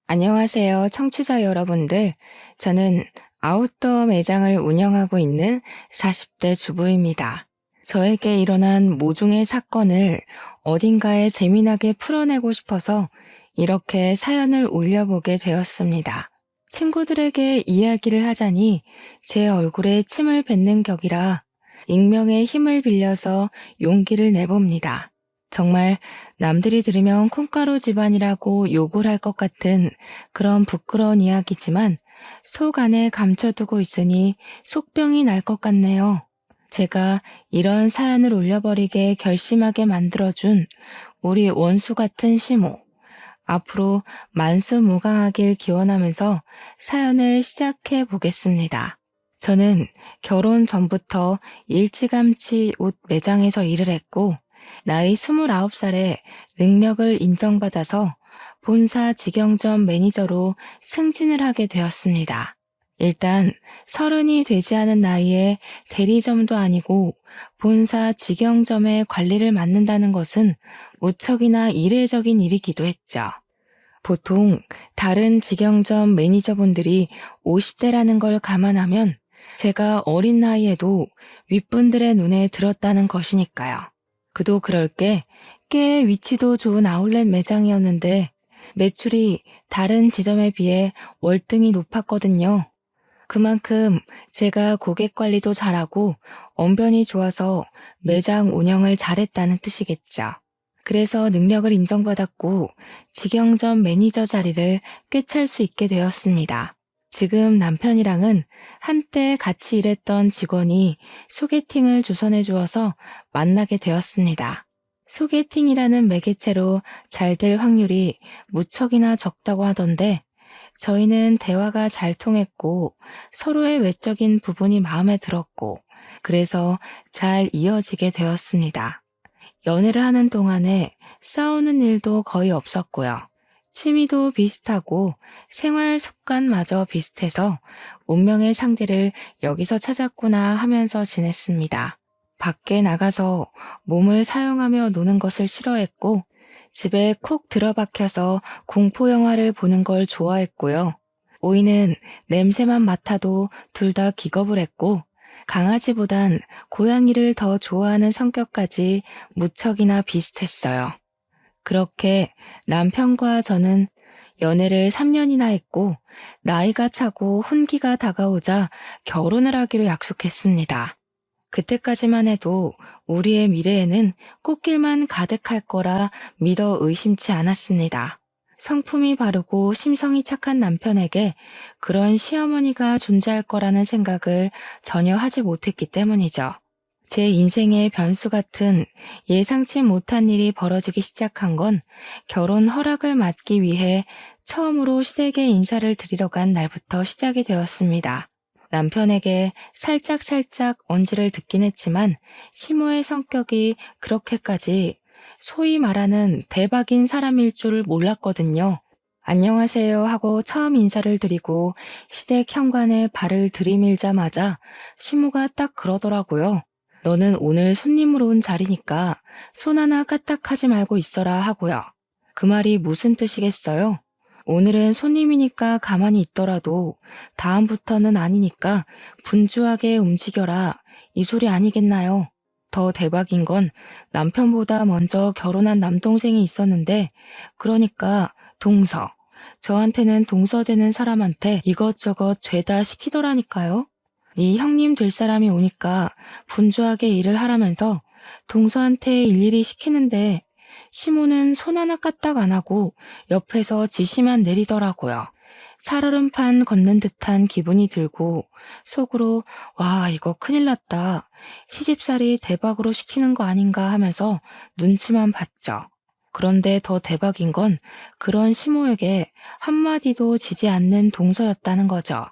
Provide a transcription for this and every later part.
안녕하세요, 청취자 여러분들. 저는 아웃도어 매장을 운영하고 있는 40대 주부입니다. 저에게 일어난 모종의 사건을 어딘가에 재미나게 풀어내고 싶어서 이렇게 사연을 올려보게 되었습니다. 친구들에게 이야기를 하자니 제 얼굴에 침을 뱉는 격이라 익명의 힘을 빌려서 용기를 내봅니다. 정말 남들이 들으면 콩가루 집안이라고 욕을 할 것 같은 그런 부끄러운 이야기지만 속 안에 감춰두고 있으니 속병이 날 것 같네요. 제가 이런 사연을 올려버리게 결심하게 만들어준 우리 원수 같은 시모. 앞으로 만수무강하길 기원하면서 사연을 시작해 보겠습니다. 저는 결혼 전부터 일찌감치 옷 매장에서 일을 했고, 나이 29살에 능력을 인정받아서 본사 직영점 매니저로 승진을 하게 되었습니다. 일단 30이 되지 않은 나이에 대리점도 아니고 본사 직영점의 관리를 맡는다는 것은 무척이나 이례적인 일이기도 했죠. 보통 다른 직영점 매니저분들이 50대라는 걸 감안하면 제가 어린 나이에도 윗분들의 눈에 들었다는 것이니까요. 그도 그럴 게 꽤 위치도 좋은 아울렛 매장이었는데 매출이 다른 지점에 비해 월등히 높았거든요. 그만큼 제가 고객 관리도 잘하고 언변이 좋아서 매장 운영을 잘했다는 뜻이겠죠. 그래서 능력을 인정받았고 직영점 매니저 자리를 꿰찰 수 있게 되었습니다. 지금 남편이랑은 한때 같이 일했던 직원이 소개팅을 주선해 주어서 만나게 되었습니다. 소개팅이라는 매개체로 잘 될 확률이 무척이나 적다고 하던데 저희는 대화가 잘 통했고 서로의 외적인 부분이 마음에 들었고 그래서 잘 이어지게 되었습니다. 연애를 하는 동안에 싸우는 일도 거의 없었고요. 취미도 비슷하고 생활 습관마저 비슷해서 운명의 상대를 여기서 찾았구나 하면서 지냈습니다. 밖에 나가서 몸을 사용하며 노는 것을 싫어했고 집에 콕 들어박혀서 공포 영화를 보는 걸 좋아했고요. 오이는 냄새만 맡아도 둘 다 기겁을 했고 강아지보단 고양이를 더 좋아하는 성격까지 무척이나 비슷했어요. 그렇게 남편과 저는 연애를 3년이나 했고 나이가 차고 혼기가 다가오자 결혼을 하기로 약속했습니다. 그때까지만 해도 우리의 미래에는 꽃길만 가득할 거라 믿어 의심치 않았습니다. 성품이 바르고 심성이 착한 남편에게 그런 시어머니가 존재할 거라는 생각을 전혀 하지 못했기 때문이죠. 제 인생의 변수 같은 예상치 못한 일이 벌어지기 시작한 건 결혼 허락을 받기 위해 처음으로 시댁에 인사를 드리러 간 날부터 시작이 되었습니다. 남편에게 살짝 언지를 듣긴 했지만 시모의 성격이 그렇게까지 소위 말하는 대박인 사람일 줄 몰랐거든요. 안녕하세요 하고 처음 인사를 드리고 시댁 현관에 발을 들이밀자마자 시모가 딱 그러더라고요. 너는 오늘 손님으로 온 자리니까 손 하나 까딱하지 말고 있어라 하고요. 그 말이 무슨 뜻이겠어요? 오늘은 손님이니까 가만히 있더라도 다음부터는 아니니까 분주하게 움직여라. 이 소리 아니겠나요? 더 대박인 건 남편보다 먼저 결혼한 남동생이 있었는데 그러니까 동서. 저한테는 동서되는 사람한테 이것저것 죄다 시키더라니까요. 네 형님 될 사람이 오니까 분주하게 일을 하라면서 동서한테 일일이 시키는데 시모는 손 하나 까딱 안 하고 옆에서 지시만 내리더라고요. 살얼음판 걷는 듯한 기분이 들고 속으로 와 이거 큰일 났다. 시집살이 대박으로 시키는 거 아닌가 하면서 눈치만 봤죠. 그런데 더 대박인 건 그런 시모에게 한마디도 지지 않는 동서였다는 거죠.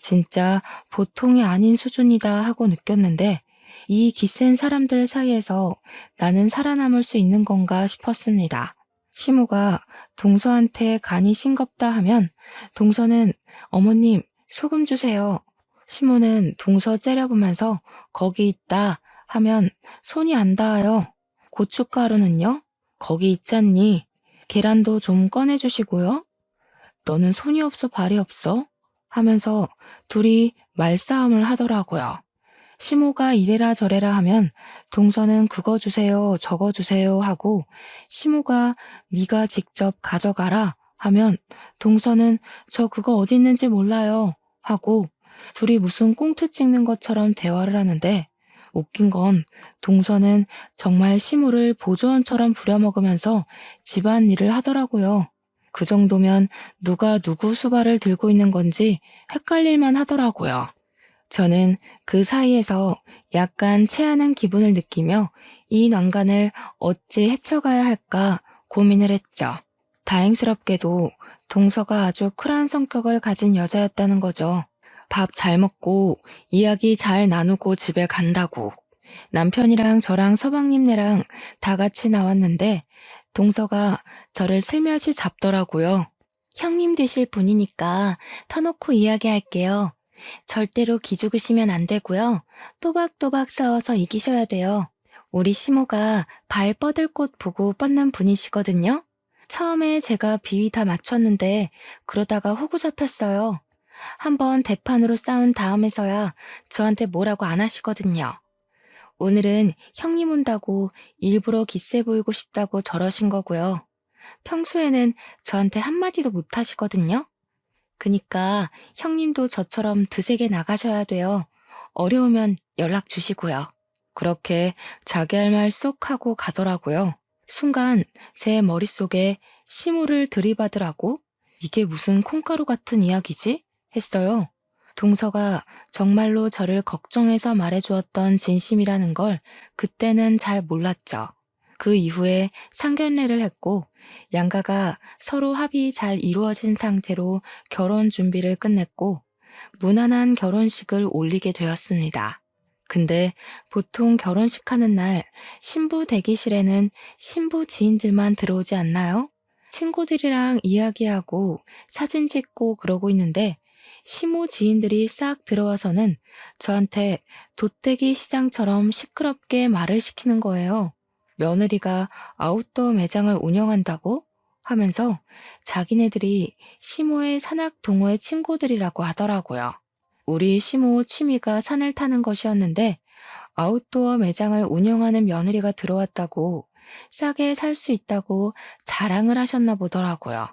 진짜 보통이 아닌 수준이다 하고 느꼈는데 이 기센 사람들 사이에서 나는 살아남을 수 있는 건가 싶었습니다. 시모가 동서한테 간이 싱겁다 하면 동서는 어머님 소금 주세요. 시모는 동서 째려보면서 거기 있다 하면 손이 안 닿아요. 고춧가루는요? 거기 있잖니. 계란도 좀 꺼내주시고요. 너는 손이 없어 발이 없어? 하면서 둘이 말싸움을 하더라고요. 시모가 이래라 저래라 하면 동서는 그거 주세요, 저거 주세요 하고 시모가 네가 직접 가져가라 하면 동서는 저 그거 어디 있는지 몰라요 하고 둘이 무슨 꽁트 찍는 것처럼 대화를 하는데 웃긴 건 동서는 정말 시모를 보조원처럼 부려먹으면서 집안일을 하더라고요. 그 정도면 누가 누구 수발을 들고 있는 건지 헷갈릴만 하더라고요. 저는 그 사이에서 약간 체하는 기분을 느끼며 이 난간을 어찌 헤쳐가야 할까 고민을 했죠. 다행스럽게도 동서가 아주 쿨한 성격을 가진 여자였다는 거죠. 밥 잘 먹고 이야기 잘 나누고 집에 간다고. 남편이랑 저랑 서방님네랑 다 같이 나왔는데 동서가 저를 슬며시 잡더라고요. 형님 되실 분이니까 터놓고 이야기할게요. 절대로 기죽으시면 안 되고요. 또박또박 싸워서 이기셔야 돼요. 우리 시모가 발 뻗을 곳 보고 뻗는 분이시거든요. 처음에 제가 비위 다 맞췄는데 그러다가 호구 잡혔어요. 한번 대판으로 싸운 다음에서야 저한테 뭐라고 안 하시거든요. 오늘은 형님 온다고 일부러 기세 보이고 싶다고 저러신 거고요. 평소에는 저한테 한마디도 못 하시거든요. 그니까 형님도 저처럼 드세게 나가셔야 돼요. 어려우면 연락 주시고요. 그렇게 자기 할 말 쏙 하고 가더라고요. 순간 제 머릿속에 시무를 들이받으라고? 이게 무슨 콩가루 같은 이야기지? 했어요. 동서가 정말로 저를 걱정해서 말해주었던 진심이라는 걸 그때는 잘 몰랐죠. 그 이후에 상견례를 했고 양가가 서로 합의 잘 이루어진 상태로 결혼 준비를 끝냈고 무난한 결혼식을 올리게 되었습니다. 근데 보통 결혼식 하는 날 신부 대기실에는 신부 지인들만 들어오지 않나요? 친구들이랑 이야기하고 사진 찍고 그러고 있는데 시모 지인들이 싹 들어와서는 저한테 돗대기 시장처럼 시끄럽게 말을 시키는 거예요. 며느리가 아웃도어 매장을 운영한다고? 하면서 자기네들이 시모의 산악 동호회 친구들이라고 하더라고요. 우리 시모 취미가 산을 타는 것이었는데 아웃도어 매장을 운영하는 며느리가 들어왔다고 싸게 살 수 있다고 자랑을 하셨나 보더라고요.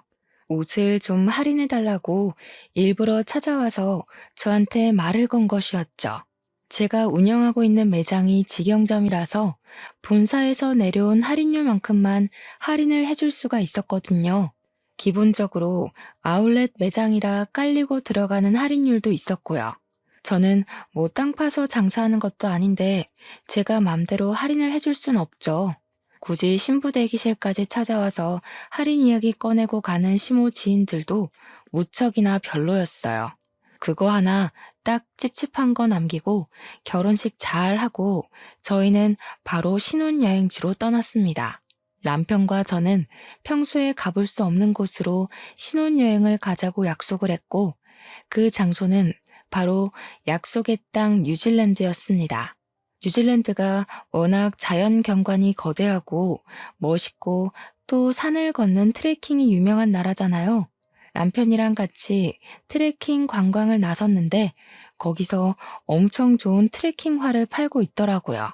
옷을 좀 할인해달라고 일부러 찾아와서 저한테 말을 건 것이었죠. 제가 운영하고 있는 매장이 직영점이라서 본사에서 내려온 할인율만큼만 할인을 해줄 수가 있었거든요. 기본적으로 아울렛 매장이라 깔리고 들어가는 할인율도 있었고요. 저는 뭐 땅 파서 장사하는 것도 아닌데 제가 맘대로 할인을 해줄 순 없죠. 굳이 신부 대기실까지 찾아와서 할인 이야기 꺼내고 가는 시모 지인들도 무척이나 별로였어요. 그거 하나 딱 찝찝한 거 남기고 결혼식 잘 하고 저희는 바로 신혼여행지로 떠났습니다. 남편과 저는 평소에 가볼 수 없는 곳으로 신혼여행을 가자고 약속을 했고 그 장소는 바로 약속의 땅 뉴질랜드였습니다. 뉴질랜드가 워낙 자연 경관이 거대하고 멋있고 또 산을 걷는 트레킹이 유명한 나라잖아요. 남편이랑 같이 트레킹 관광을 나섰는데 거기서 엄청 좋은 트레킹화를 팔고 있더라고요.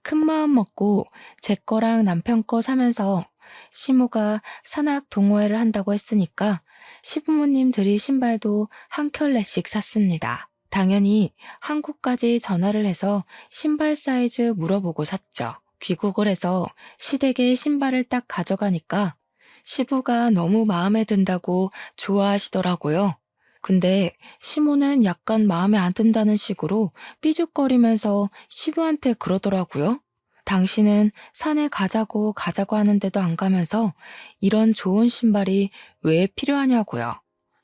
큰 마음 먹고 제 거랑 남편 거 사면서 시모가 산악 동호회를 한다고 했으니까 시부모님 드릴 신발도 한 켤레씩 샀습니다. 당연히 한국까지 전화를 해서 신발 사이즈 물어보고 샀죠. 귀국을 해서 시댁에 신발을 딱 가져가니까 시부가 너무 마음에 든다고 좋아하시더라고요. 근데 시모는 약간 마음에 안 든다는 식으로 삐죽거리면서 시부한테 그러더라고요. 당신은 산에 가자고 하는데도 안 가면서 이런 좋은 신발이 왜 필요하냐고요.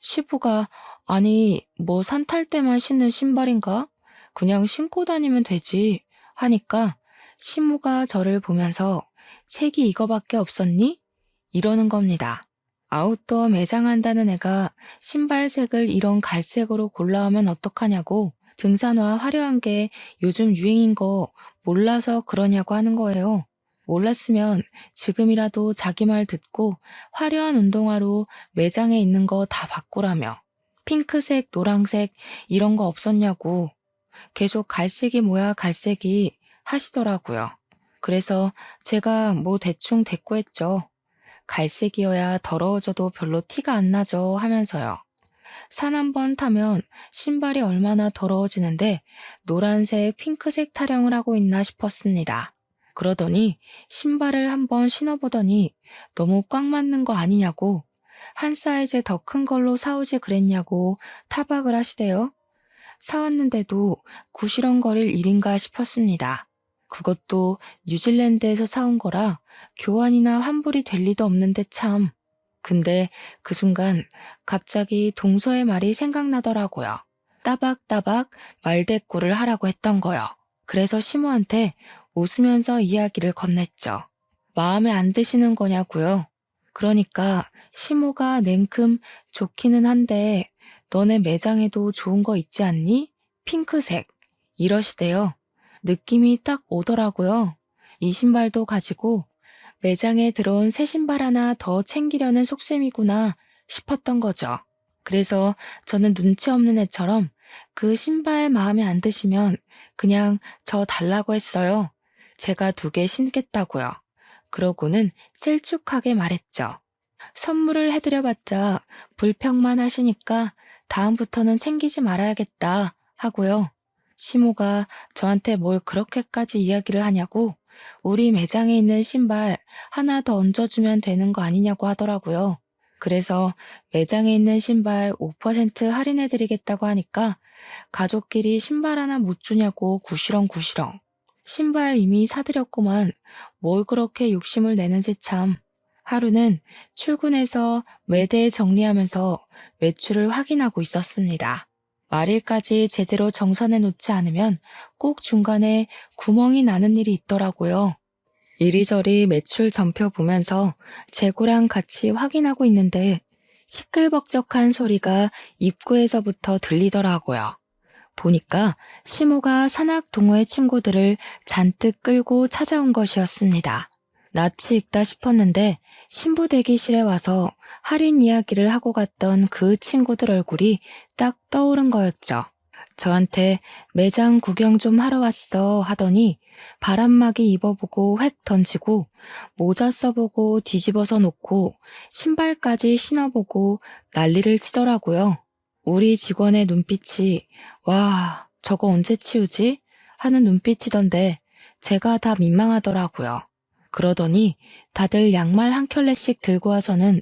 시부가 아니 뭐 산 탈 때만 신는 신발인가? 그냥 신고 다니면 되지 하니까 시모가 저를 보면서 색이 이거밖에 없었니? 이러는 겁니다. 아웃도어 매장한다는 애가 신발색을 이런 갈색으로 골라오면 어떡하냐고 등산화 화려한 게 요즘 유행인 거 몰라서 그러냐고 하는 거예요. 몰랐으면 지금이라도 자기 말 듣고 화려한 운동화로 매장에 있는 거 다 바꾸라며. 핑크색, 노란색 이런 거 없었냐고 계속 갈색이 뭐야 갈색이 하시더라고요. 그래서 제가 뭐 대충 대꾸했죠. 갈색이어야 더러워져도 별로 티가 안 나죠 하면서요. 산 한 번 타면 신발이 얼마나 더러워지는데 노란색, 핑크색 타령을 하고 있나 싶었습니다. 그러더니 신발을 한번 신어보더니 너무 꽉 맞는 거 아니냐고 한 사이즈 더 큰 걸로 사오지 그랬냐고 타박을 하시대요. 사왔는데도 구시렁거릴 일인가 싶었습니다. 그것도 뉴질랜드에서 사온 거라 교환이나 환불이 될 리도 없는데 참. 근데 그 순간 갑자기 동서의 말이 생각나더라고요. 따박따박 말대꾸를 하라고 했던 거요. 그래서 시모한테 웃으면서 이야기를 건넸죠. 마음에 안 드시는 거냐고요. 그러니까 시모가 냉큼 좋기는 한데 너네 매장에도 좋은 거 있지 않니? 핑크색. 이러시대요. 느낌이 딱 오더라고요. 이 신발도 가지고 매장에 들어온 새 신발 하나 더 챙기려는 속셈이구나 싶었던 거죠. 그래서 저는 눈치 없는 애처럼 그 신발 마음에 안 드시면 그냥 저 달라고 했어요. 제가 2개 신겠다고요. 그러고는 셀쭉하게 말했죠. 선물을 해드려봤자 불평만 하시니까 다음부터는 챙기지 말아야겠다 하고요. 시모가 저한테 뭘 그렇게까지 이야기를 하냐고 우리 매장에 있는 신발 하나 더 얹어주면 되는 거 아니냐고 하더라고요. 그래서 매장에 있는 신발 5% 할인해드리겠다고 하니까 가족끼리 신발 하나 못 주냐고 구시렁구시렁. 신발 이미 사드렸구만 뭘 그렇게 욕심을 내는지 참. 하루는 출근해서 매대 정리하면서 매출을 확인하고 있었습니다. 말일까지 제대로 정산해 놓지 않으면 꼭 중간에 구멍이 나는 일이 있더라고요. 이리저리 매출 전표 보면서 재고랑 같이 확인하고 있는데 시끌벅적한 소리가 입구에서부터 들리더라고요. 보니까 시모가 산악 동호회 친구들을 잔뜩 끌고 찾아온 것이었습니다. 낯이 익다 싶었는데 신부 대기실에 와서 할인 이야기를 하고 갔던 그 친구들 얼굴이 딱 떠오른 거였죠. 저한테 매장 구경 좀 하러 왔어 하더니 바람막이 입어보고 획 던지고 모자 써보고 뒤집어서 놓고 신발까지 신어보고 난리를 치더라고요. 우리 직원의 눈빛이 와 저거 언제 치우지? 하는 눈빛이던데 제가 다 민망하더라고요. 그러더니 다들 양말 한 켤레씩 들고 와서는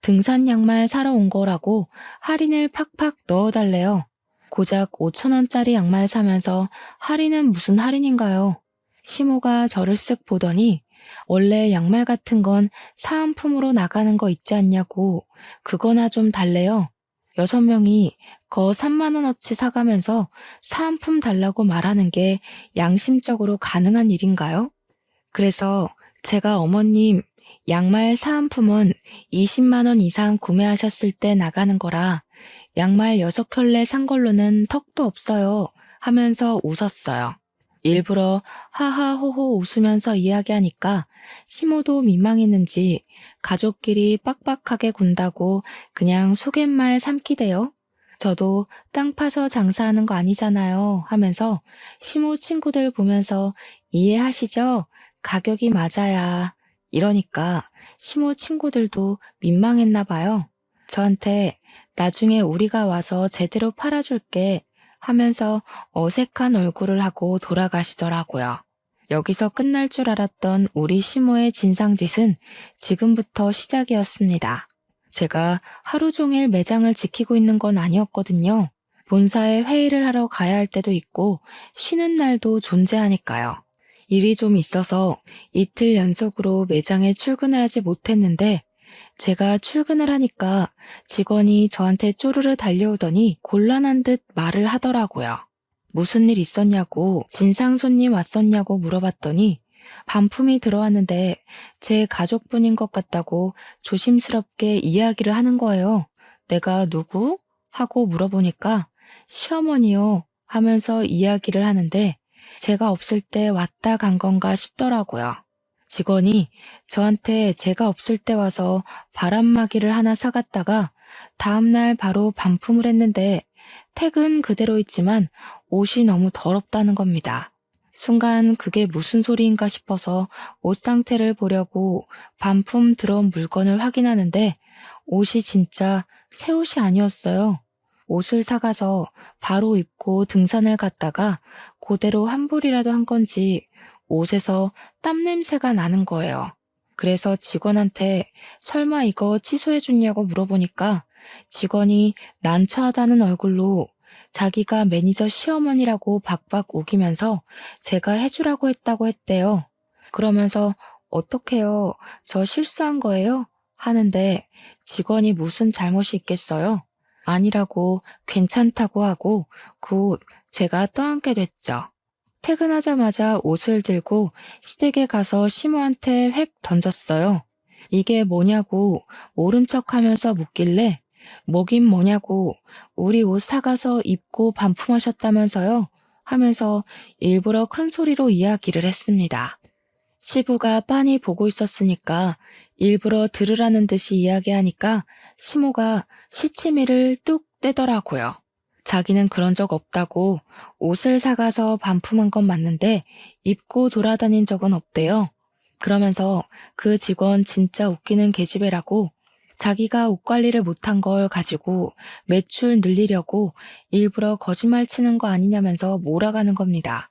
등산 양말 사러 온 거라고 할인을 팍팍 넣어달래요. 고작 5,000원짜리 양말 사면서 할인은 무슨 할인인가요? 시모가 저를 쓱 보더니 원래 양말 같은 건 사은품으로 나가는 거 있지 않냐고 그거나 좀 달래요. 6명이 거 3만원어치 사가면서 사은품 달라고 말하는 게 양심적으로 가능한 일인가요? 그래서 제가 어머님 양말 사은품은 20만 원 이상 구매하셨을 때 나가는 거라 양말 6켤레 산 걸로는 턱도 없어요 하면서 웃었어요. 일부러 하하호호 웃으면서 이야기하니까 시모도 민망했는지 가족끼리 빡빡하게 군다고 그냥 속갯말 삼키대요. 저도 땅 파서 장사하는 거 아니잖아요 하면서 시모 친구들 보면서 이해하시죠? 가격이 맞아야. 이러니까 시모 친구들도 민망했나 봐요. 저한테 나중에 우리가 와서 제대로 팔아줄게 하면서 어색한 얼굴을 하고 돌아가시더라고요. 여기서 끝날 줄 알았던 우리 시모의 진상짓은 지금부터 시작이었습니다. 제가 하루 종일 매장을 지키고 있는 건 아니었거든요. 본사에 회의를 하러 가야 할 때도 있고 쉬는 날도 존재하니까요. 일이 좀 있어서 이틀 연속으로 매장에 출근을 하지 못했는데 제가 출근을 하니까 직원이 저한테 쪼르르 달려오더니 곤란한 듯 말을 하더라고요. 무슨 일 있었냐고 진상 손님 왔었냐고 물어봤더니 반품이 들어왔는데 제 가족분인 것 같다고 조심스럽게 이야기를 하는 거예요. 내가 누구? 하고 물어보니까 시어머니요 하면서 이야기를 하는데 제가 없을 때 왔다 간 건가 싶더라고요. 직원이 저한테 제가 없을 때 와서 바람막이를 하나 사갔다가 다음날 바로 반품을 했는데 택은 그대로 있지만 옷이 너무 더럽다는 겁니다. 순간 그게 무슨 소리인가 싶어서 옷 상태를 보려고 반품 들어온 물건을 확인하는데 옷이 진짜 새 옷이 아니었어요. 옷을 사가서 바로 입고 등산을 갔다가 그대로 환불이라도 한 건지 옷에서 땀 냄새가 나는 거예요. 그래서 직원한테 설마 이거 취소해 줬냐고 물어보니까 직원이 난처하다는 얼굴로 자기가 매니저 시어머니라고 박박 우기면서 제가 해주라고 했다고 했대요. 그러면서 어떡해요? 저 실수한 거예요? 하는데 직원이 무슨 잘못이 있겠어요? 아니라고 괜찮다고 하고 곧 제가 떠안게 됐죠. 퇴근하자마자 옷을 들고 시댁에 가서 시모한테 획 던졌어요. 이게 뭐냐고 모른 척 하면서 묻길래 뭐긴 뭐냐고 우리 옷 사가서 입고 반품하셨다면서요? 하면서 일부러 큰 소리로 이야기를 했습니다. 시부가 빤히 보고 있었으니까 일부러 들으라는 듯이 이야기하니까 시모가 시치미를 뚝 떼더라고요. 자기는 그런 적 없다고 옷을 사가서 반품한 건 맞는데 입고 돌아다닌 적은 없대요. 그러면서 그 직원 진짜 웃기는 계집애라고 자기가 옷 관리를 못한 걸 가지고 매출 늘리려고 일부러 거짓말 치는 거 아니냐면서 몰아가는 겁니다.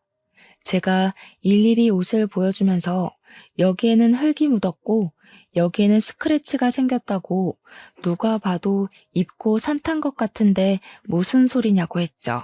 제가 일일이 옷을 보여주면서 여기에는 흙이 묻었고 여기에는 스크래치가 생겼다고 누가 봐도 입고 산탄 것 같은데 무슨 소리냐고 했죠.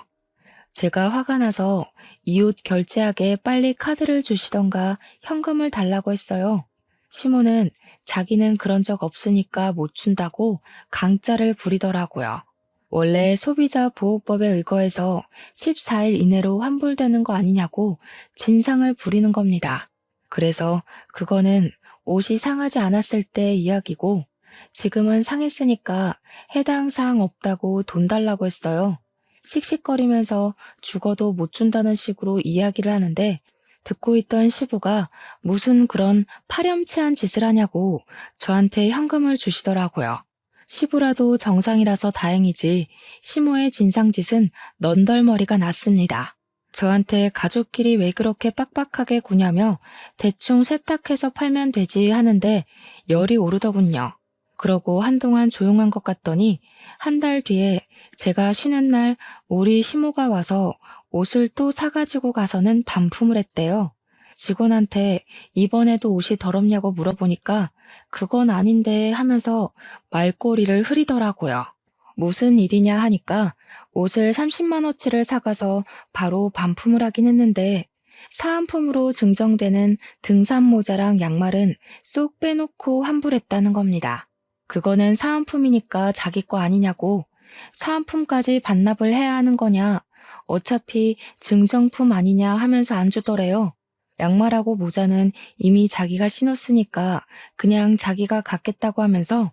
제가 화가 나서 이 옷 결제하게 빨리 카드를 주시던가 현금을 달라고 했어요. 시모는 자기는 그런 적 없으니까 못 준다고 강짜를 부리더라고요. 원래 소비자 보호법에 의거해서 14일 이내로 환불되는 거 아니냐고 진상을 부리는 겁니다. 그래서 그거는 옷이 상하지 않았을 때 이야기고 지금은 상했으니까 해당 사항 없다고 돈 달라고 했어요. 씩씩거리면서 죽어도 못 준다는 식으로 이야기를 하는데 듣고 있던 시부가 무슨 그런 파렴치한 짓을 하냐고 저한테 현금을 주시더라고요. 시부라도 정상이라서 다행이지 시모의 진상짓은 넌덜머리가 났습니다. 저한테 가족끼리 왜 그렇게 빡빡하게 구냐며 대충 세탁해서 팔면 되지 하는데 열이 오르더군요. 그러고 한동안 조용한 것 같더니 한 달 뒤에 제가 쉬는 날 우리 시모가 와서 옷을 또 사가지고 가서는 반품을 했대요. 직원한테 이번에도 옷이 더럽냐고 물어보니까 그건 아닌데 하면서 말꼬리를 흐리더라고요. 무슨 일이냐 하니까 옷을 30만원치를 사가서 바로 반품을 하긴 했는데 사은품으로 증정되는 등산 모자랑 양말은 쏙 빼놓고 환불했다는 겁니다. 그거는 사은품이니까 자기 거 아니냐고 사은품까지 반납을 해야 하는 거냐 어차피 증정품 아니냐 하면서 안 주더래요. 양말하고 모자는 이미 자기가 신었으니까 그냥 자기가 갖겠다고 하면서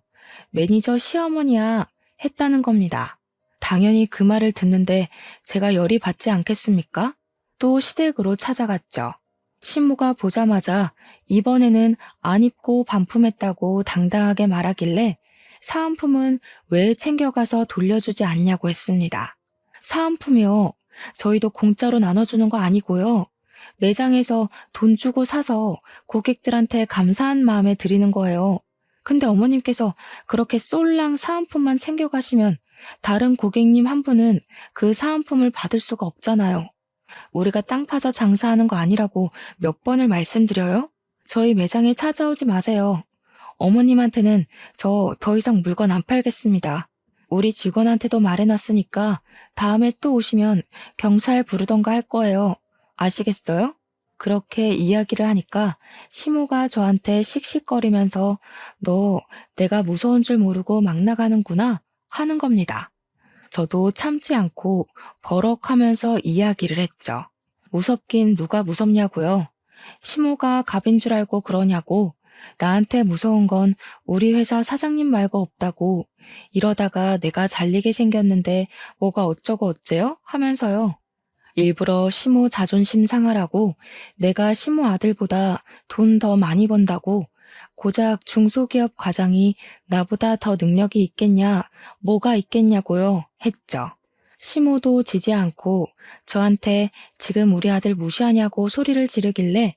매니저 시어머니야 했다는 겁니다. 당연히 그 말을 듣는데 제가 열이 받지 않겠습니까? 또 시댁으로 찾아갔죠. 신부가 보자마자 이번에는 안 입고 반품했다고 당당하게 말하길래 사은품은 왜 챙겨가서 돌려주지 않냐고 했습니다. 사은품이요. 저희도 공짜로 나눠주는 거 아니고요. 매장에서 돈 주고 사서 고객들한테 감사한 마음에 드리는 거예요. 근데 어머님께서 그렇게 쏠랑 사은품만 챙겨가시면 다른 고객님 한 분은 그 사은품을 받을 수가 없잖아요. 우리가 땅 파서 장사하는 거 아니라고 몇 번을 말씀드려요? 저희 매장에 찾아오지 마세요. 어머님한테는 저 더 이상 물건 안 팔겠습니다. 우리 직원한테도 말해놨으니까 다음에 또 오시면 경찰 부르던가 할 거예요. 아시겠어요? 그렇게 이야기를 하니까 시모가 저한테 씩씩거리면서 너 내가 무서운 줄 모르고 막 나가는구나 하는 겁니다. 저도 참지 않고 버럭하면서 이야기를 했죠. 무섭긴 누가 무섭냐고요. 시모가 갑인 줄 알고 그러냐고. 나한테 무서운 건 우리 회사 사장님 말고 없다고. 이러다가 내가 잘리게 생겼는데 뭐가 어쩌고 어째요? 하면서요. 일부러 시모 자존심 상하라고 내가 시모 아들보다 돈 더 많이 번다고 고작 중소기업 과장이 나보다 더 능력이 있겠냐, 뭐가 있겠냐고요, 했죠. 시모도 지지 않고 저한테 지금 우리 아들 무시하냐고 소리를 지르길래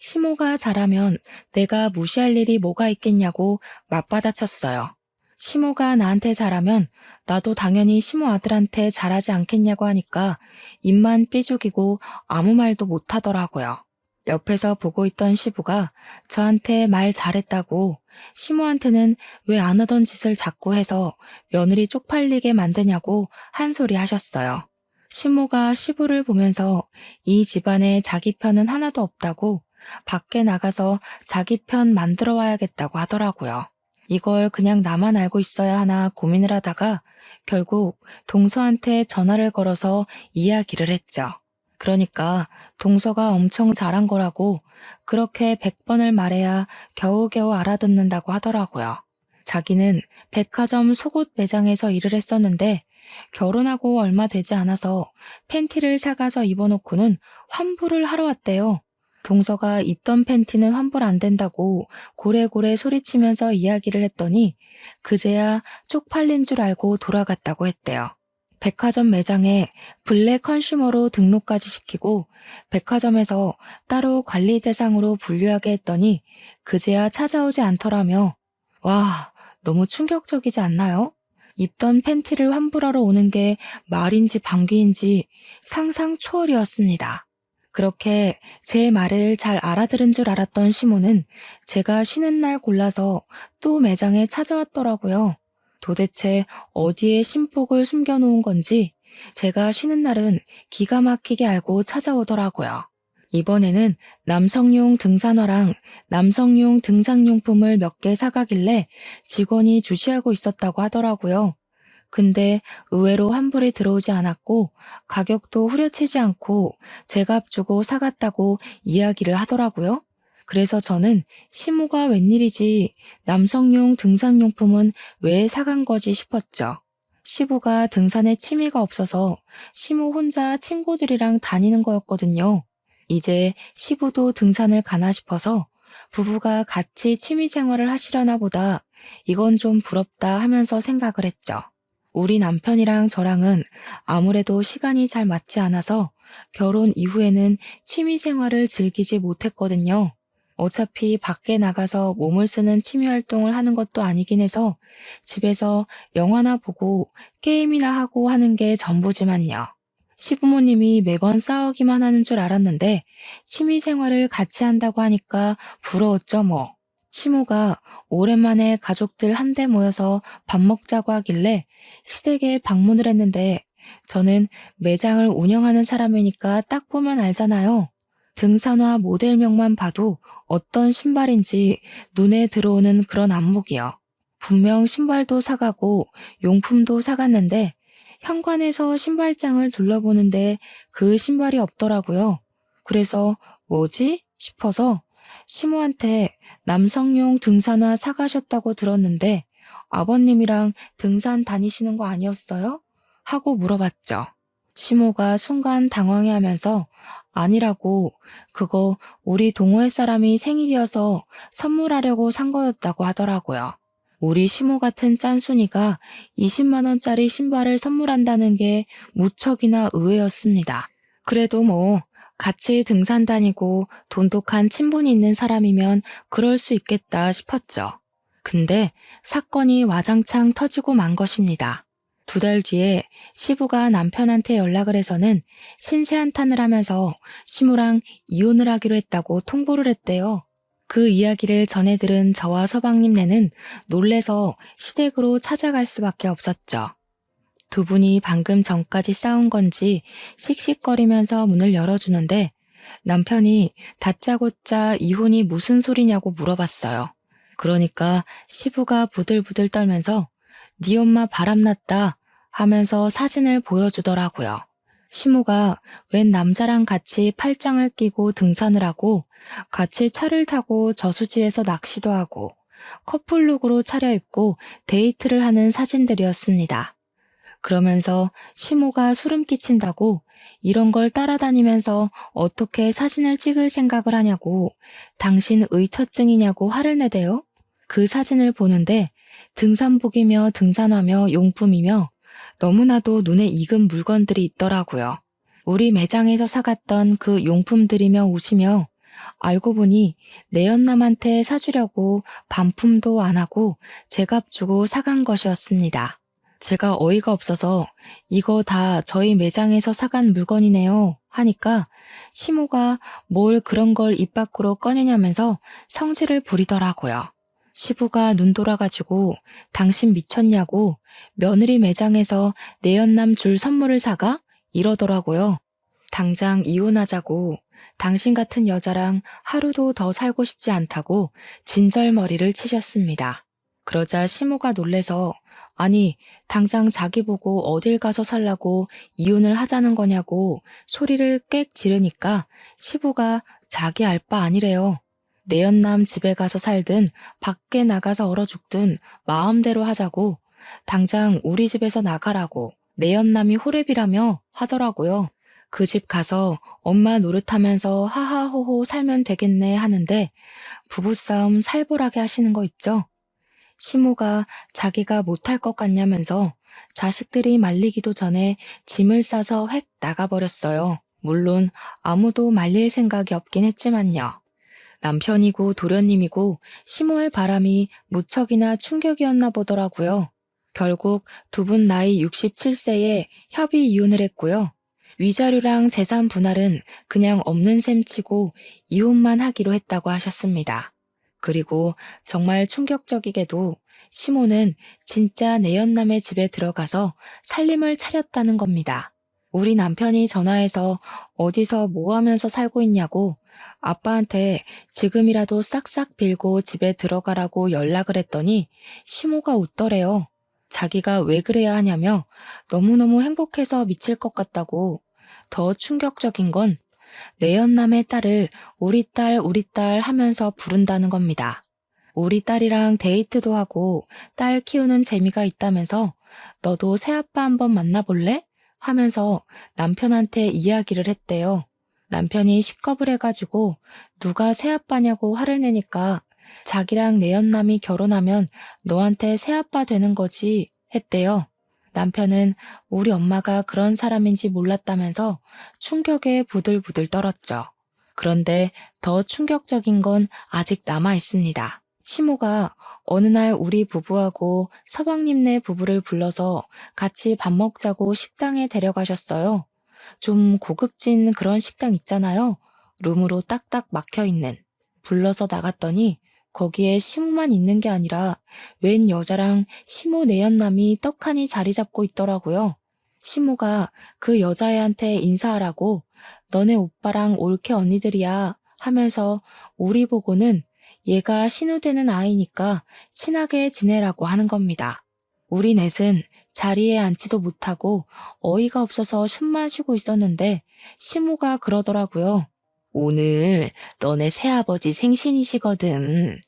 시모가 잘하면 내가 무시할 일이 뭐가 있겠냐고 맞받아쳤어요. 시모가 나한테 잘하면 나도 당연히 시모 아들한테 잘하지 않겠냐고 하니까 입만 삐죽이고 아무 말도 못하더라고요. 옆에서 보고 있던 시부가 저한테 말 잘했다고 시모한테는 왜 안 하던 짓을 자꾸 해서 며느리 쪽팔리게 만드냐고 한 소리 하셨어요. 시모가 시부를 보면서 이 집안에 자기 편은 하나도 없다고 밖에 나가서 자기 편 만들어 와야겠다고 하더라고요. 이걸 그냥 나만 알고 있어야 하나 고민을 하다가 결국 동서한테 전화를 걸어서 이야기를 했죠. 그러니까 동서가 엄청 잘한 거라고 그렇게 100번을 말해야 겨우겨우 알아듣는다고 하더라고요. 자기는 백화점 속옷 매장에서 일을 했었는데 결혼하고 얼마 되지 않아서 팬티를 사가서 입어놓고는 환불을 하러 왔대요. 동서가 입던 팬티는 환불 안 된다고 고래고래 소리치면서 이야기를 했더니 그제야 쪽팔린 줄 알고 돌아갔다고 했대요. 백화점 매장에 블랙 컨슈머로 등록까지 시키고 백화점에서 따로 관리 대상으로 분류하게 했더니 그제야 찾아오지 않더라며. 와, 너무 충격적이지 않나요? 입던 팬티를 환불하러 오는 게 말인지 방귀인지 상상 초월이었습니다. 그렇게 제 말을 잘 알아들은 줄 알았던 시모는 제가 쉬는 날 골라서 또 매장에 찾아왔더라고요. 도대체 어디에 신복을 숨겨놓은 건지 제가 쉬는 날은 기가 막히게 알고 찾아오더라고요. 이번에는 남성용 등산화랑 남성용 등산용품을 몇 개 사가길래 직원이 주시하고 있었다고 하더라고요. 근데 의외로 환불이 들어오지 않았고 가격도 후려치지 않고 제값 주고 사갔다고 이야기를 하더라고요. 그래서 저는 시모가 웬일이지 남성용 등산용품은 왜 사간 거지 싶었죠. 시부가 등산에 취미가 없어서 시모 혼자 친구들이랑 다니는 거였거든요. 이제 시부도 등산을 가나 싶어서 부부가 같이 취미 생활을 하시려나 보다 이건 좀 부럽다 하면서 생각을 했죠. 우리 남편이랑 저랑은 아무래도 시간이 잘 맞지 않아서 결혼 이후에는 취미 생활을 즐기지 못했거든요. 어차피 밖에 나가서 몸을 쓰는 취미 활동을 하는 것도 아니긴 해서 집에서 영화나 보고 게임이나 하고 하는 게 전부지만요. 시부모님이 매번 싸우기만 하는 줄 알았는데 취미 생활을 같이 한다고 하니까 부러웠죠 뭐. 시모가 오랜만에 가족들 한데 모여서 밥 먹자고 하길래 시댁에 방문을 했는데 저는 매장을 운영하는 사람이니까 딱 보면 알잖아요. 등산화 모델명만 봐도 어떤 신발인지 눈에 들어오는 그런 안목이요. 분명 신발도 사가고 용품도 사갔는데 현관에서 신발장을 둘러보는데 그 신발이 없더라고요. 그래서 뭐지? 싶어서 시모한테 남성용 등산화 사가셨다고 들었는데 아버님이랑 등산 다니시는 거 아니었어요? 하고 물어봤죠. 시모가 순간 당황해하면서 아니라고 그거 우리 동호회 사람이 생일이어서 선물하려고 산 거였다고 하더라고요. 우리 시모 같은 짠순이가 20만 원짜리 신발을 선물한다는 게 무척이나 의외였습니다. 그래도 뭐 같이 등산 다니고 돈독한 친분이 있는 사람이면 그럴 수 있겠다 싶었죠. 근데 사건이 와장창 터지고 만 것입니다. 2달 뒤에 시부가 남편한테 연락을 해서는 신세한탄을 하면서 시모랑 이혼을 하기로 했다고 통보를 했대요. 그 이야기를 전해 들은 저와 서방님네는 놀래서 시댁으로 찾아갈 수밖에 없었죠. 두 분이 방금 전까지 싸운 건지 씩씩거리면서 문을 열어주는데 남편이 다짜고짜 이혼이 무슨 소리냐고 물어봤어요. 그러니까 시부가 부들부들 떨면서 네 엄마 바람났다 하면서 사진을 보여주더라고요. 시모가 웬 남자랑 같이 팔짱을 끼고 등산을 하고 같이 차를 타고 저수지에서 낚시도 하고 커플룩으로 차려입고 데이트를 하는 사진들이었습니다. 그러면서 시모가 소름 끼친다고 이런 걸 따라다니면서 어떻게 사진을 찍을 생각을 하냐고 당신 의처증이냐고 화를 내대요. 그 사진을 보는데 등산복이며 등산화며 용품이며 너무나도 눈에 익은 물건들이 있더라고요. 우리 매장에서 사갔던 그 용품들이며 옷이며 알고 보니 내연남한테 사주려고 반품도 안 하고 제값 주고 사간 것이었습니다. 제가 어이가 없어서 이거 다 저희 매장에서 사간 물건이네요 하니까 시모가 뭘 그런 걸 입 밖으로 꺼내냐면서 성질을 부리더라고요. 시부가 눈 돌아가지고 당신 미쳤냐고 며느리 매장에서 내연남 줄 선물을 사가? 이러더라고요. 당장 이혼하자고 당신 같은 여자랑 하루도 더 살고 싶지 않다고 진절머리를 치셨습니다. 그러자 시모가 놀래서 아니 당장 자기 보고 어딜 가서 살라고 이혼을 하자는 거냐고 소리를 꽥 지르니까 시부가 자기 알 바 아니래요. 내연남 집에 가서 살든 밖에 나가서 얼어 죽든 마음대로 하자고 당장 우리 집에서 나가라고 내연남이 호랩이라며 하더라고요. 그 집 가서 엄마 노릇하면서 하하호호 살면 되겠네 하는데 부부싸움 살벌하게 하시는 거 있죠? 시모가 자기가 못할 것 같냐면서 자식들이 말리기도 전에 짐을 싸서 획 나가버렸어요. 물론 아무도 말릴 생각이 없긴 했지만요. 남편이고 도련님이고 시모의 바람이 무척이나 충격이었나 보더라고요. 결국 두 분 나이 67세에 협의 이혼을 했고요. 위자료랑 재산 분할은 그냥 없는 셈 치고 이혼만 하기로 했다고 하셨습니다. 그리고 정말 충격적이게도 시모는 진짜 내연남의 집에 들어가서 살림을 차렸다는 겁니다. 우리 남편이 전화해서 어디서 뭐 하면서 살고 있냐고 아빠한테 지금이라도 싹싹 빌고 집에 들어가라고 연락을 했더니 시모가 웃더래요. 자기가 왜 그래야 하냐며 너무너무 행복해서 미칠 것 같다고. 더 충격적인 건 내연남의 딸을 우리 딸 하면서 부른다는 겁니다. 우리 딸이랑 데이트도 하고 딸 키우는 재미가 있다면서 너도 새아빠 한번 만나볼래? 하면서 남편한테 이야기를 했대요. 남편이 식겁을 해가지고 누가 새아빠냐고 화를 내니까 자기랑 내연남이 결혼하면 너한테 새아빠 되는 거지 했대요. 남편은 우리 엄마가 그런 사람인지 몰랐다면서 충격에 부들부들 떨었죠. 그런데 더 충격적인 건 아직 남아 있습니다. 시모가 어느 날 우리 부부하고 서방님네 부부를 불러서 같이 밥 먹자고 식당에 데려가셨어요. 좀 고급진 그런 식당 있잖아요. 룸으로 딱딱 막혀있는. 불러서 나갔더니 거기에 시모만 있는 게 아니라 웬 여자랑 시모 내연남이 떡하니 자리 잡고 있더라고요. 시모가 그 여자애한테 인사하라고 너네 오빠랑 올케 언니들이야 하면서 우리 보고는 얘가 신우되는 아이니까 친하게 지내라고 하는 겁니다. 우리 넷은 자리에 앉지도 못하고 어이가 없어서 숨만 쉬고 있었는데 시모가 그러더라고요. 오늘 너네 새아버지 생신이시거든.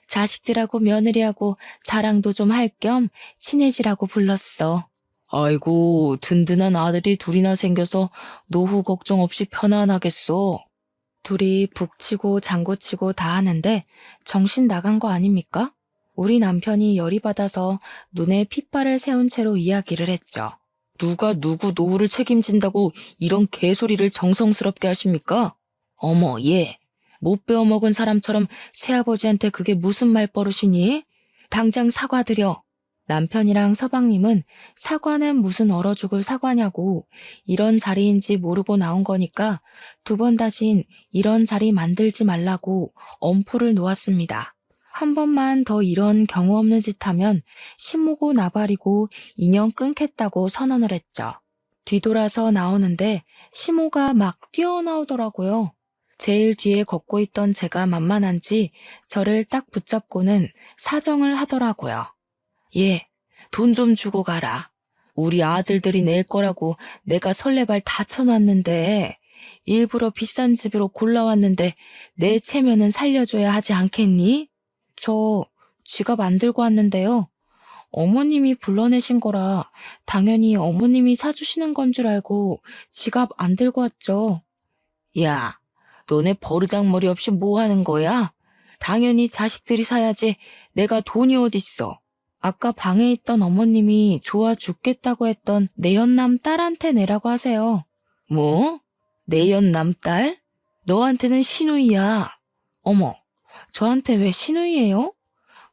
자식들하고 며느리하고 자랑도 좀 할 겸 친해지라고 불렀어. 아이고, 든든한 아들이 둘이나 생겨서 노후 걱정 없이 편안하겠어. 둘이 북치고 장구치고 다 하는데 정신 나간 거 아닙니까? 우리 남편이 열이 받아서 눈에 핏발을 세운 채로 이야기를 했죠. 누가 누구 노후를 책임진다고 이런 개소리를 정성스럽게 하십니까? 어머, 얘. 못 배워먹은 사람처럼 새아버지한테 그게 무슨 말버릇이니? 당장 사과드려. 남편이랑 서방님은 사과는 무슨 얼어 죽을 사과냐고 이런 자리인지 모르고 나온 거니까 두 번 다신 이런 자리 만들지 말라고 엄포를 놓았습니다. 한 번만 더 이런 경우 없는 짓 하면 신모고 나발이고 인연 끊겠다고 선언을 했죠. 뒤돌아서 나오는데 시모가 막 뛰어나오더라고요. 제일 뒤에 걷고 있던 제가 만만한지 저를 딱 붙잡고는 사정을 하더라고요. 얘, 돈 좀 주고 가라. 우리 아들들이 낼 거라고 내가 설레발 다 쳐놨는데 일부러 비싼 집으로 골라왔는데 내 체면은 살려줘야 하지 않겠니? 저 지갑 안 들고 왔는데요. 어머님이 불러내신 거라 당연히 어머님이 사주시는 건 줄 알고 지갑 안 들고 왔죠. 야, 너네 버르장머리 없이 뭐 하는 거야? 당연히 자식들이 사야지. 내가 돈이 어딨어. 아까 방에 있던 어머님이 좋아 죽겠다고 했던 내연남 딸한테 내라고 하세요. 뭐? 내연남 딸? 너한테는 시누이야. 어머, 저한테 왜 시누이예요?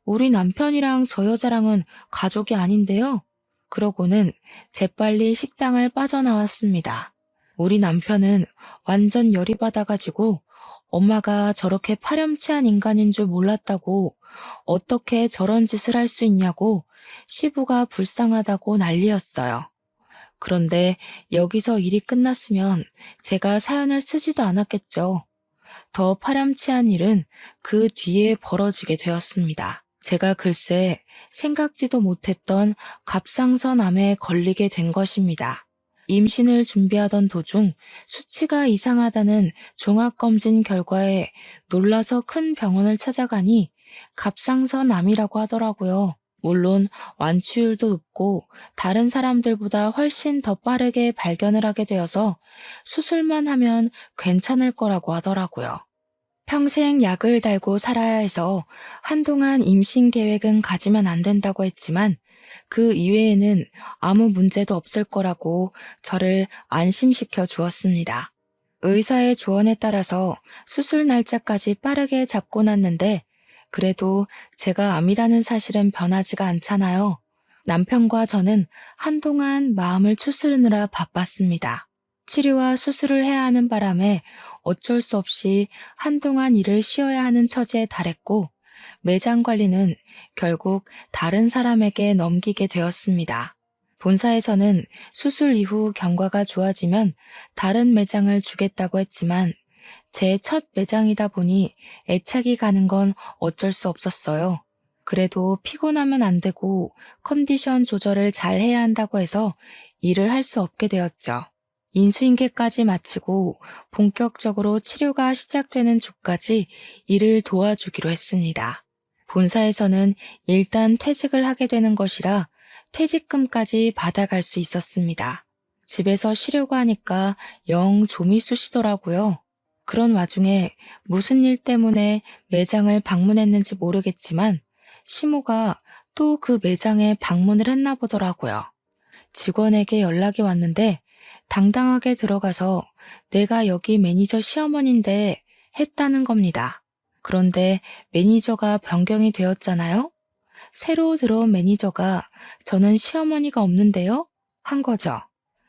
우리 남편이랑 저 여자랑은 가족이 아닌데요. 그러고는 재빨리 식당을 빠져나왔습니다. 우리 남편은 완전 열이 받아가지고 엄마가 저렇게 파렴치한 인간인 줄 몰랐다고 어떻게 저런 짓을 할 수 있냐고 시부가 불쌍하다고 난리였어요. 그런데 여기서 일이 끝났으면 제가 사연을 쓰지도 않았겠죠. 더 파렴치한 일은 그 뒤에 벌어지게 되었습니다. 제가 글쎄 생각지도 못했던 갑상선암에 걸리게 된 것입니다. 임신을 준비하던 도중 수치가 이상하다는 종합검진 결과에 놀라서 큰 병원을 찾아가니 갑상선암이라고 하더라고요. 물론 완치율도 높고 다른 사람들보다 훨씬 더 빠르게 발견을 하게 되어서 수술만 하면 괜찮을 거라고 하더라고요. 평생 약을 달고 살아야 해서 한동안 임신 계획은 가지면 안 된다고 했지만 그 이외에는 아무 문제도 없을 거라고 저를 안심시켜 주었습니다. 의사의 조언에 따라서 수술 날짜까지 빠르게 잡고 났는데 그래도 제가 암이라는 사실은 변하지가 않잖아요. 남편과 저는 한동안 마음을 추스르느라 바빴습니다. 치료와 수술을 해야 하는 바람에 어쩔 수 없이 한동안 일을 쉬어야 하는 처지에 달했고 매장 관리는 결국 다른 사람에게 넘기게 되었습니다. 본사에서는 수술 이후 경과가 좋아지면 다른 매장을 주겠다고 했지만 제 첫 매장이다 보니 애착이 가는 건 어쩔 수 없었어요. 그래도 피곤하면 안 되고 컨디션 조절을 잘 해야 한다고 해서 일을 할 수 없게 되었죠. 인수인계까지 마치고 본격적으로 치료가 시작되는 주까지 일을 도와주기로 했습니다. 본사에서는 일단 퇴직을 하게 되는 것이라 퇴직금까지 받아갈 수 있었습니다. 집에서 쉬려고 하니까 영 좀이 쑤시더라고요. 그런 와중에 무슨 일 때문에 매장을 방문했는지 모르겠지만 시모가 또 그 매장에 방문을 했나 보더라고요. 직원에게 연락이 왔는데 당당하게 들어가서 내가 여기 매니저 시어머니인데 했다는 겁니다. 그런데 매니저가 변경이 되었잖아요? 새로 들어온 매니저가 저는 시어머니가 없는데요? 한 거죠.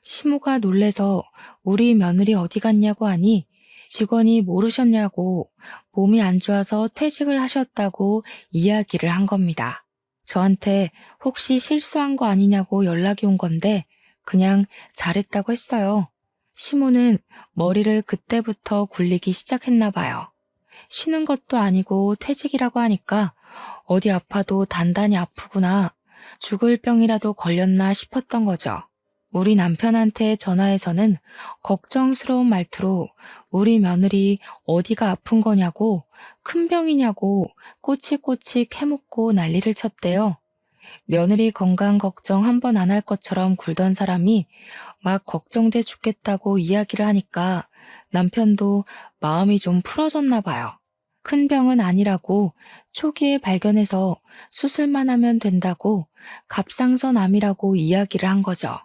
시모가 놀래서 우리 며느리 어디 갔냐고 하니 직원이 모르셨냐고 몸이 안 좋아서 퇴직을 하셨다고 이야기를 한 겁니다. 저한테 혹시 실수한 거 아니냐고 연락이 온 건데 그냥 잘했다고 했어요. 시모는 머리를 그때부터 굴리기 시작했나 봐요. 쉬는 것도 아니고 퇴직이라고 하니까 어디 아파도 단단히 아프구나, 죽을 병이라도 걸렸나 싶었던 거죠. 우리 남편한테 전화해서는 걱정스러운 말투로 우리 며느리 어디가 아픈 거냐고, 큰 병이냐고 꼬치꼬치 캐묻고 난리를 쳤대요. 며느리 건강 걱정 한 번 안 할 것처럼 굴던 사람이 막 걱정돼 죽겠다고 이야기를 하니까 남편도 마음이 좀 풀어졌나 봐요. 큰 병은 아니라고 초기에 발견해서 수술만 하면 된다고 갑상선암이라고 이야기를 한 거죠.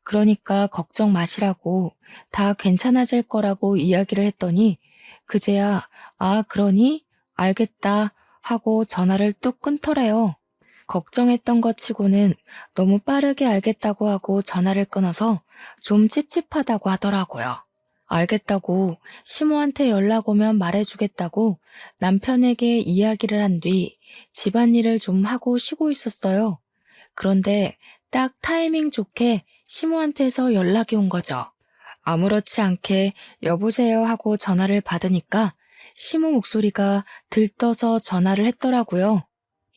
그러니까 걱정 마시라고 다 괜찮아질 거라고 이야기를 했더니 그제야 아 그러니? 알겠다 하고 전화를 뚝 끊더래요. 걱정했던 것 치고는 너무 빠르게 알겠다고 하고 전화를 끊어서 좀 찝찝하다고 하더라고요. 알겠다고 시모한테 연락 오면 말해주겠다고 남편에게 이야기를 한 뒤 집안일을 좀 하고 쉬고 있었어요. 그런데 딱 타이밍 좋게 시모한테서 연락이 온 거죠. 아무렇지 않게 여보세요 하고 전화를 받으니까 시모 목소리가 들떠서 전화를 했더라고요.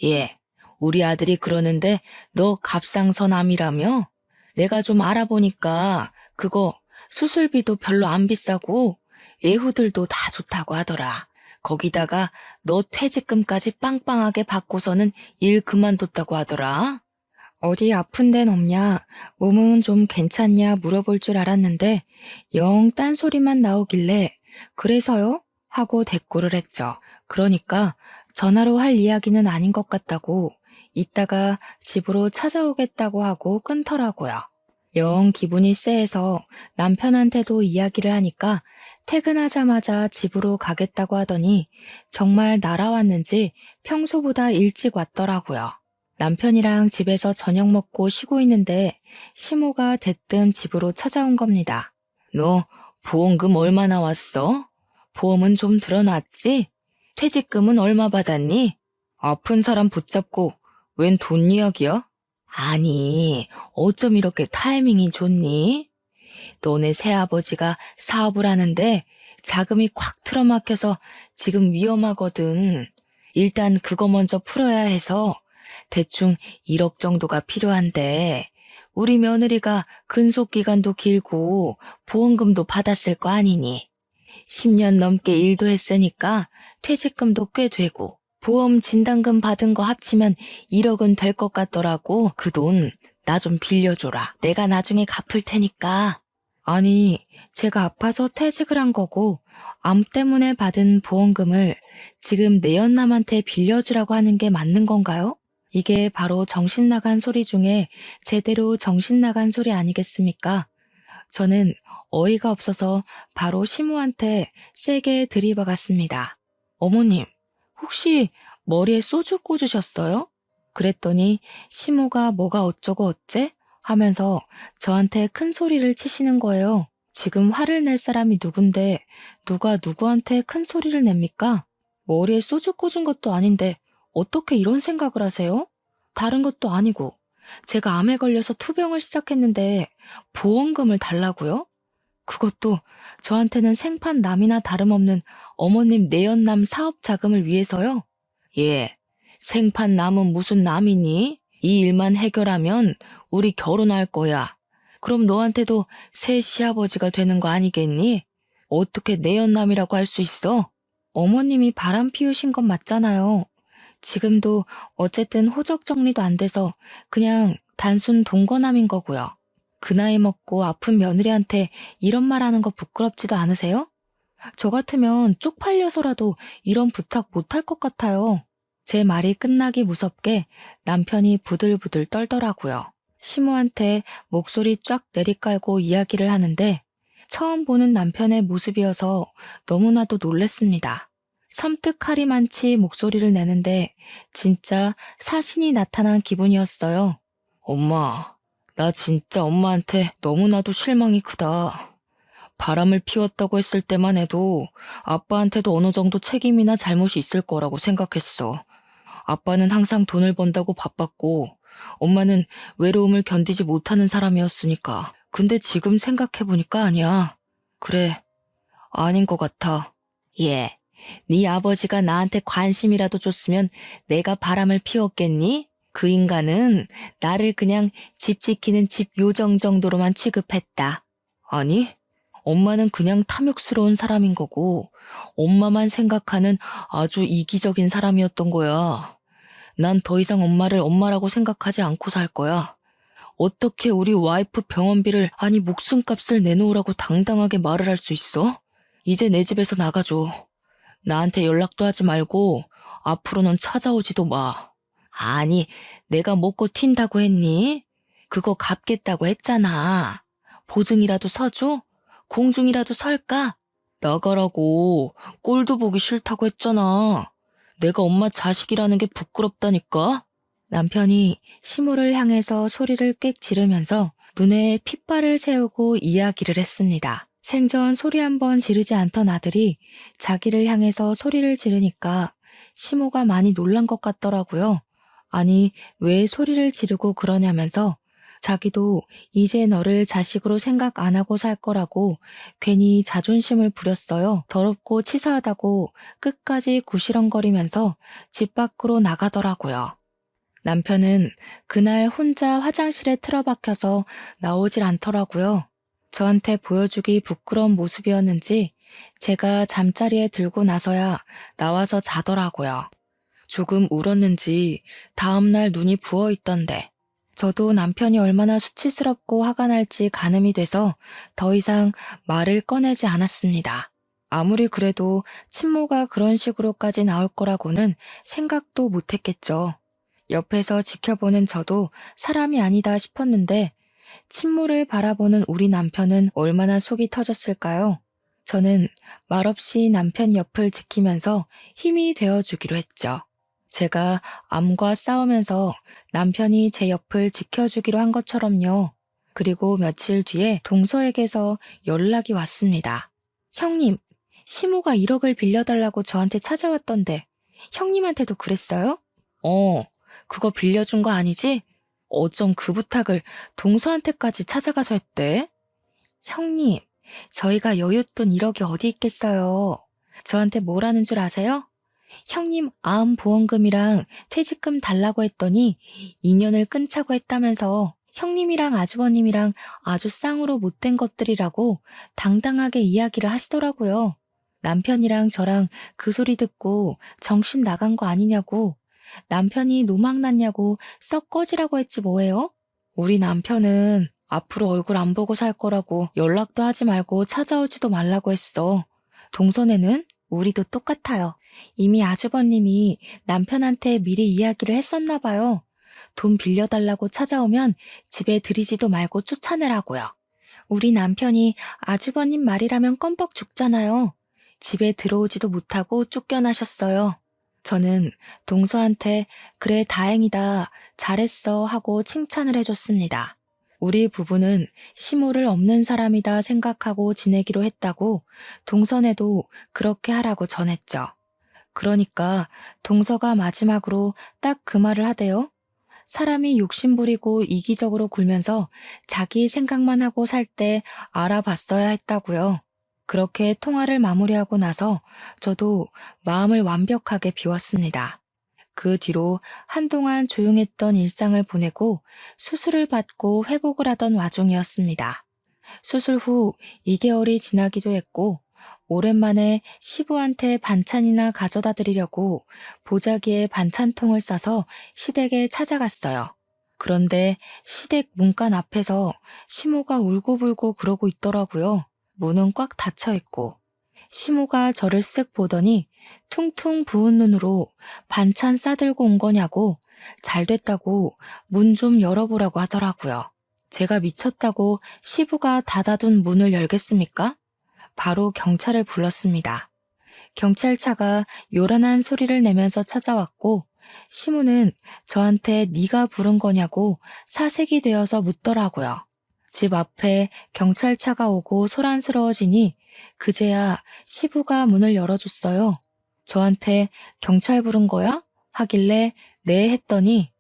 예, 우리 아들이 그러는데 너 갑상선암이라며? 내가 좀 알아보니까 그거 수술비도 별로 안 비싸고 예후들도 다 좋다고 하더라. 거기다가 너 퇴직금까지 빵빵하게 받고서는 일 그만뒀다고 하더라. 어디 아픈 데는 없냐, 몸은 좀 괜찮냐 물어볼 줄 알았는데 영 딴소리만 나오길래 그래서요? 하고 대꾸를 했죠. 그러니까 전화로 할 이야기는 아닌 것 같다고 이따가 집으로 찾아오겠다고 하고 끊더라고요. 영 기분이 쎄해서 남편한테도 이야기를 하니까 퇴근하자마자 집으로 가겠다고 하더니 정말 날아왔는지 평소보다 일찍 왔더라고요. 남편이랑 집에서 저녁 먹고 쉬고 있는데 시모가 대뜸 집으로 찾아온 겁니다. 너 보험금 얼마나 왔어? 보험은 좀 들어놨지? 퇴직금은 얼마 받았니? 아픈 사람 붙잡고 웬 돈 이야기야? 아니, 어쩜 이렇게 타이밍이 좋니? 너네 새아버지가 사업을 하는데 자금이 콱 틀어막혀서 지금 위험하거든. 일단 그거 먼저 풀어야 해서 대충 1억 정도가 필요한데 우리 며느리가 근속기간도 길고 보험금도 받았을 거 아니니. 10년 넘게 일도 했으니까 퇴직금도 꽤 되고 보험 진단금 받은 거 합치면 1억은 될 것 같더라고. 그 돈 나 좀 빌려줘라. 내가 나중에 갚을 테니까. 아니, 제가 아파서 퇴직을 한 거고 암 때문에 받은 보험금을 지금 내연남한테 빌려주라고 하는 게 맞는 건가요? 이게 바로 정신 나간 소리 중에 제대로 정신 나간 소리 아니겠습니까? 저는 어이가 없어서 바로 시모한테 세게 들이박았습니다. 어머님, 혹시 머리에 소주 꽂으셨어요? 그랬더니 시모가 뭐가 어쩌고 어째? 하면서 저한테 큰 소리를 치시는 거예요. 지금 화를 낼 사람이 누군데 누가 누구한테 큰 소리를 냅니까? 머리에 소주 꽂은 것도 아닌데 어떻게 이런 생각을 하세요? 다른 것도 아니고 제가 암에 걸려서 투병을 시작했는데 보험금을 달라고요? 그것도 저한테는 생판남이나 다름없는 어머님 내연남 사업 자금을 위해서요? 예, 생판남은 무슨 남이니? 이 일만 해결하면 우리 결혼할 거야. 그럼 너한테도 새 시아버지가 되는 거 아니겠니? 어떻게 내연남이라고 할 수 있어? 어머님이 바람 피우신 건 맞잖아요. 지금도 어쨌든 호적 정리도 안 돼서 그냥 단순 동거남인 거고요. 그 나이 먹고 아픈 며느리한테 이런 말 하는 거 부끄럽지도 않으세요? 저 같으면 쪽팔려서라도 이런 부탁 못할 것 같아요. 제 말이 끝나기 무섭게 남편이 부들부들 떨더라고요. 시모한테 목소리 쫙 내리깔고 이야기를 하는데 처음 보는 남편의 모습이어서 너무나도 놀랬습니다. 섬뜩하리만치 목소리를 내는데 진짜 사신이 나타난 기분이었어요. 엄마, 나 진짜 엄마한테 너무나도 실망이 크다. 바람을 피웠다고 했을 때만 해도 아빠한테도 어느 정도 책임이나 잘못이 있을 거라고 생각했어. 아빠는 항상 돈을 번다고 바빴고 엄마는 외로움을 견디지 못하는 사람이었으니까. 근데 지금 생각해보니까 아니야. 그래, 아닌 것 같아. 예, 네 아버지가 나한테 관심이라도 줬으면 내가 바람을 피웠겠니? 그 인간은 나를 그냥 집 지키는 집 요정 정도로만 취급했다. 아니, 엄마는 그냥 탐욕스러운 사람인 거고 엄마만 생각하는 아주 이기적인 사람이었던 거야. 난 더 이상 엄마를 엄마라고 생각하지 않고 살 거야. 어떻게 우리 와이프 병원비를 아니 목숨값을 내놓으라고 당당하게 말을 할 수 있어? 이제 내 집에서 나가줘. 나한테 연락도 하지 말고 앞으로는 찾아오지도 마. 아니, 내가 먹고 튄다고 했니? 그거 갚겠다고 했잖아. 보증이라도 서줘? 공중이라도 설까? 나가라고. 꼴도 보기 싫다고 했잖아. 내가 엄마 자식이라는 게 부끄럽다니까? 남편이 시모를 향해서 소리를 꽥 지르면서 눈에 핏발을 세우고 이야기를 했습니다. 생전 소리 한번 지르지 않던 아들이 자기를 향해서 소리를 지르니까 시모가 많이 놀란 것 같더라고요. 아니, 왜 소리를 지르고 그러냐면서 자기도 이제 너를 자식으로 생각 안 하고 살 거라고 괜히 자존심을 부렸어요. 더럽고 치사하다고 끝까지 구시렁거리면서 집 밖으로 나가더라고요. 남편은 그날 혼자 화장실에 틀어박혀서 나오질 않더라고요. 저한테 보여주기 부끄러운 모습이었는지 제가 잠자리에 들고 나서야 나와서 자더라고요. 조금 울었는지 다음날 눈이 부어있던데 저도 남편이 얼마나 수치스럽고 화가 날지 가늠이 돼서 더 이상 말을 꺼내지 않았습니다. 아무리 그래도 친모가 그런 식으로까지 나올 거라고는 생각도 못했겠죠. 옆에서 지켜보는 저도 사람이 아니다 싶었는데 친모를 바라보는 우리 남편은 얼마나 속이 터졌을까요? 저는 말없이 남편 옆을 지키면서 힘이 되어주기로 했죠. 제가 암과 싸우면서 남편이 제 옆을 지켜주기로 한 것처럼요. 그리고 며칠 뒤에 동서에게서 연락이 왔습니다. 형님, 시모가 1억을 빌려달라고 저한테 찾아왔던데 형님한테도 그랬어요? 그거 빌려준 거 아니지? 어쩜 그 부탁을 동서한테까지 찾아가서 했대? 형님, 저희가 여윳돈 1억이 어디 있겠어요. 저한테 뭐라는 줄 아세요? 형님 암보험금이랑 퇴직금 달라고 했더니 인연을 끊자고 했다면서 형님이랑 아주버님이랑 아주 쌍으로 못된 것들이라고 당당하게 이야기를 하시더라고요. 남편이랑 저랑 그 소리 듣고 정신 나간 거 아니냐고, 남편이 노망 났냐고 썩 꺼지라고 했지 뭐예요? 우리 남편은 앞으로 얼굴 안 보고 살 거라고 연락도 하지 말고 찾아오지도 말라고 했어. 동선에는 우리도 똑같아요. 이미 아주버님이 남편한테 미리 이야기를 했었나 봐요. 돈 빌려달라고 찾아오면 집에 들이지도 말고 쫓아내라고요. 우리 남편이 아주버님 말이라면 껌뻑 죽잖아요. 집에 들어오지도 못하고 쫓겨나셨어요. 저는 동서한테 그래 다행이다, 잘했어 하고 칭찬을 해줬습니다. 우리 부부는 시모를 없는 사람이다 생각하고 지내기로 했다고 동선에도 그렇게 하라고 전했죠. 그러니까 동서가 마지막으로 딱 그 말을 하대요. 사람이 욕심부리고 이기적으로 굴면서 자기 생각만 하고 살 때 알아봤어야 했다고요. 그렇게 통화를 마무리하고 나서 저도 마음을 완벽하게 비웠습니다. 그 뒤로 한동안 조용했던 일상을 보내고 수술을 받고 회복을 하던 와중이었습니다. 수술 후 2개월이 지나기도 했고 오랜만에 시부한테 반찬이나 가져다 드리려고 보자기에 반찬통을 싸서 시댁에 찾아갔어요. 그런데 시댁 문간 앞에서 시모가 울고불고 그러고 있더라고요. 문은 꽉 닫혀 있고. 시모가 저를 쓱 보더니 퉁퉁 부은 눈으로 반찬 싸들고 온 거냐고 잘 됐다고 문 좀 열어보라고 하더라고요. 제가 미쳤다고 시부가 닫아둔 문을 열겠습니까? 바로 경찰을 불렀습니다. 경찰차가 요란한 소리를 내면서 찾아왔고 시모는 저한테 네가 부른 거냐고 사색이 되어서 묻더라고요. 집 앞에 경찰차가 오고 소란스러워지니 그제야 시부가 문을 열어줬어요. 저한테 경찰 부른 거야? 하길래 네 했더니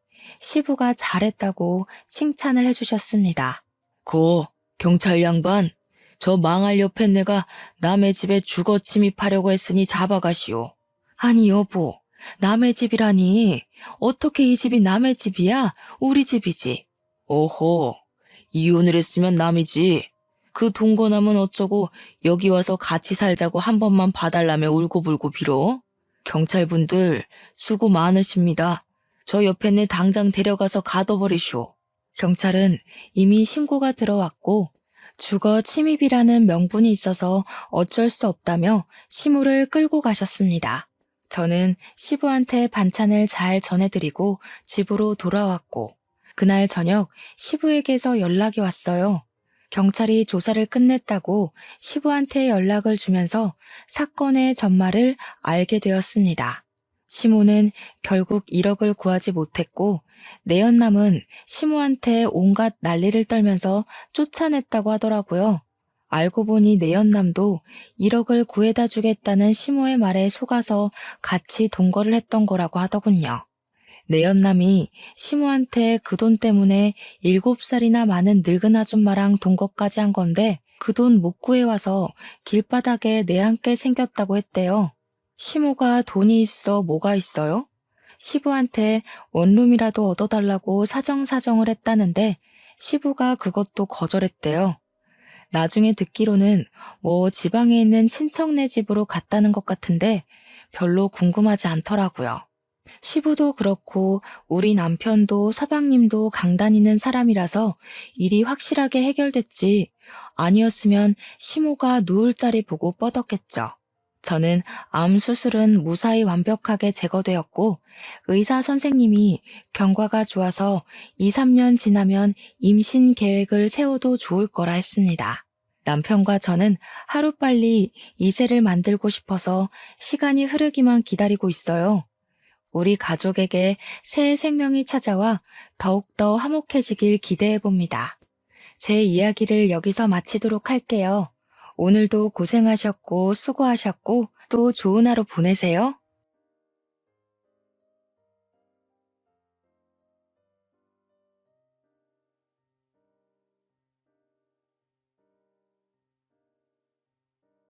시부가 잘했다고 칭찬을 해주셨습니다. 경찰 양반, 저 망할 옆에 내가 남의 집에 주거 침입하려고 했으니 잡아가시오. 아니 여보, 남의 집이라니. 어떻게 이 집이 남의 집이야? 우리 집이지. 오호, 이혼을 했으면 남이지. 그 동거남은 어쩌고 여기 와서 같이 살자고 한 번만 봐달라며 울고불고 빌어? 경찰분들 수고 많으십니다. 저 옆에 내 당장 데려가서 가둬버리시오. 경찰은 이미 신고가 들어왔고 주거 침입이라는 명분이 있어서 어쩔 수 없다며 시모를 끌고 가셨습니다. 저는 시부한테 반찬을 잘 전해드리고 집으로 돌아왔고 그날 저녁 시부에게서 연락이 왔어요. 경찰이 조사를 끝냈다고 시부한테 연락을 주면서 사건의 전말을 알게 되었습니다. 시모는 결국 1억을 구하지 못했고 내연남은 시모한테 온갖 난리를 떨면서 쫓아냈다고 하더라고요. 알고 보니 내연남도 1억을 구해다 주겠다는 시모의 말에 속아서 같이 동거를 했던 거라고 하더군요. 내연남이 시모한테 그 돈 때문에 7살이나 많은 늙은 아줌마랑 동거까지 한 건데 그 돈 못 구해와서 길바닥에 내앉게 생겼다고 했대요. 시모가 돈이 있어 뭐가 있어요? 시부한테 원룸이라도 얻어달라고 사정사정을 했다는데 시부가 그것도 거절했대요. 나중에 듣기로는 뭐 지방에 있는 친척네 집으로 갔다는 것 같은데 별로 궁금하지 않더라고요. 시부도 그렇고 우리 남편도 서방님도 강 다니는 사람이라서 일이 확실하게 해결됐지. 아니었으면 시모가 누울 자리 보고 뻗었겠죠. 저는 암 수술은 무사히 완벽하게 제거되었고 의사 선생님이 경과가 좋아서 2, 3년 지나면 임신 계획을 세워도 좋을 거라 했습니다. 남편과 저는 하루빨리 이세를 만들고 싶어서 시간이 흐르기만 기다리고 있어요. 우리 가족에게 새 생명이 찾아와 더욱더 화목해지길 기대해 봅니다. 제 이야기를 여기서 마치도록 할게요. 오늘도 고생하셨고 수고하셨고 또 좋은 하루 보내세요.